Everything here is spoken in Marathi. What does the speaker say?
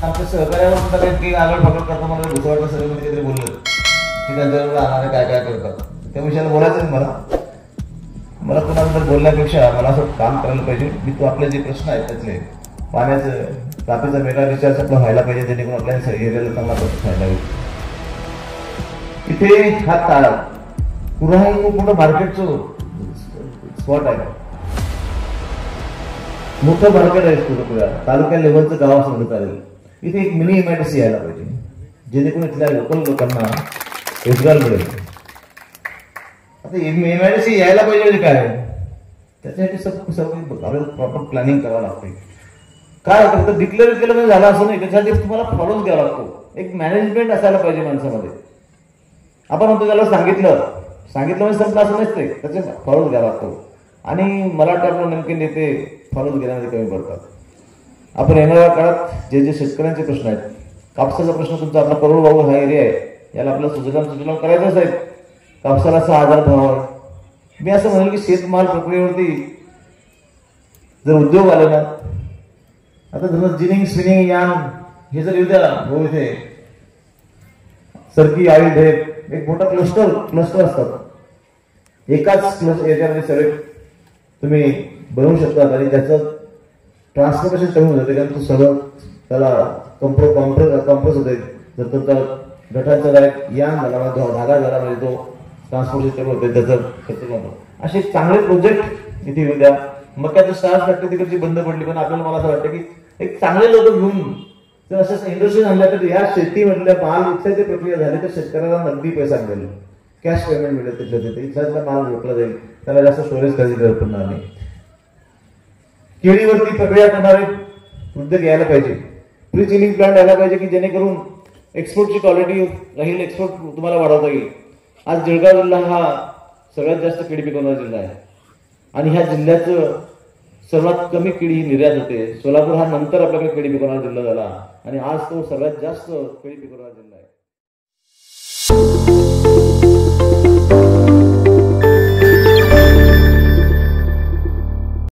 आमच्या सहकार्यावर सुद्धा काही आगळ फागळ करतो मला दुसरं वाटलं सगळं काहीतरी बोललं की त्यांच्यावर राहणारे काय काय करतात त्या विषयाला बोलायचं नाही मला कुणाबद्दल बोलण्यापेक्षा मला असं काम करायला पाहिजे की तो आपले जे प्रश्न आहेत त्यातले पाण्याचं तापीचा मेगा रिचार्ज आपला व्हायला पाहिजे जेणेकरून आपल्या एरियाला चांगला प्रश्न व्हायला होईल. इथे हा ताळ पुरा हे खूप मोठं मार्केटचं स्पॉट आहे, मोठं मार्केट आहे पुरा तालुक्या लेवलचं गाव असं म्हणलं चालेल. इथे एक मिनी MIDC यायला पाहिजे जेणेकरून इथल्या लोकल लोकांना रोजगार मिळेल. आता MIDC यायला पाहिजे म्हणजे काय त्याच्यासाठी आपल्याला प्रॉपर प्लॅनिंग करावं लागते. काय होतं फक्त डिक्लेअर केलं झालं असं नाही, त्याच्यासाठी तुम्हाला फॉलोच घ्यावा लागतो. एक मॅनेजमेंट असायला पाहिजे माणसामध्ये. आपण म्हणतो त्याला सांगितलं म्हणजे संपलं असं नसते, त्याचे फॉलोच घ्यावा लागतो. आणि मला वाटतं आपलं नेमके नेते फॉलोच घेण्यामध्ये कमी पडतात. आपण येणाऱ्या काळात जे शेतकऱ्यांचे प्रश्न आहेत, कापसाचा प्रश्न तुमचा आपला करोडबाबू हा एरिया आहे, याला आपल्याला सुजलाम करायचंच आहे. कापसाला 6,000 भाव आहे. मी असं म्हणेल की शेतमाल प्रक्रियेवरती जर उद्योग आले ना, आता जर जिनिंग स्पिनिंग यान हे जर येऊ द्या भाऊ, इथे सरकी आळी ढेप एक मोठा क्लस्टर असतात. एकाच याच्यामध्ये सगळे तुम्ही बनवू शकता आणि त्याचं ट्रान्सपोर्टेशन कमी होतं. त्याच्यानंतर सगळं त्याला कम्प्रेस होते. जर तुमचा गटाचा यान झाला धागा झाला म्हणजे तो ट्रान्सपोर्टेशन कमी होते, त्याचं खर्च होतो. असे चांगले प्रोजेक्ट इथे येऊ द्या. मक्याचं स्टार्च फॅक्टरी तिकडची बंद पडली, पण आपल्याला मला असं वाटतं की एक चांगले लोक घेऊन जर असं इंडस्ट्री आणल्या तर या शेतीमधल्या माल विकण्याची प्रक्रिया झाली तर शेतकऱ्याला नगदी पैसा मिळेल, कॅश पेमेंट मिळेल. तिथल्या इथला माल विकला जाईल, त्याला जास्त स्टोरेज करायची गरज पडणार नाही. केळीवरती प्रक्रिया करणारे उद्योग यायला पाहिजे. प्री चिलिंग प्लांट यायला पाहिजे की जेणेकरून एक्सपोर्टची क्वालिटी राहील, एक्सपोर्ट तुम्हाला वाढवता येईल. आज जळगाव जिल्हा हा सगळ्यात जास्त केळी पिकवणारा जिल्हा आहे आणि ह्या जिल्ह्याचं सर्वात कमी केळी निर्यात होते. सोलापूर हा नंतर आपल्याकडे केळी पिकवणारा जिल्हा झाला आणि आज तो सगळ्यात जास्त केळी पिकवणारा जिल्हा आहे.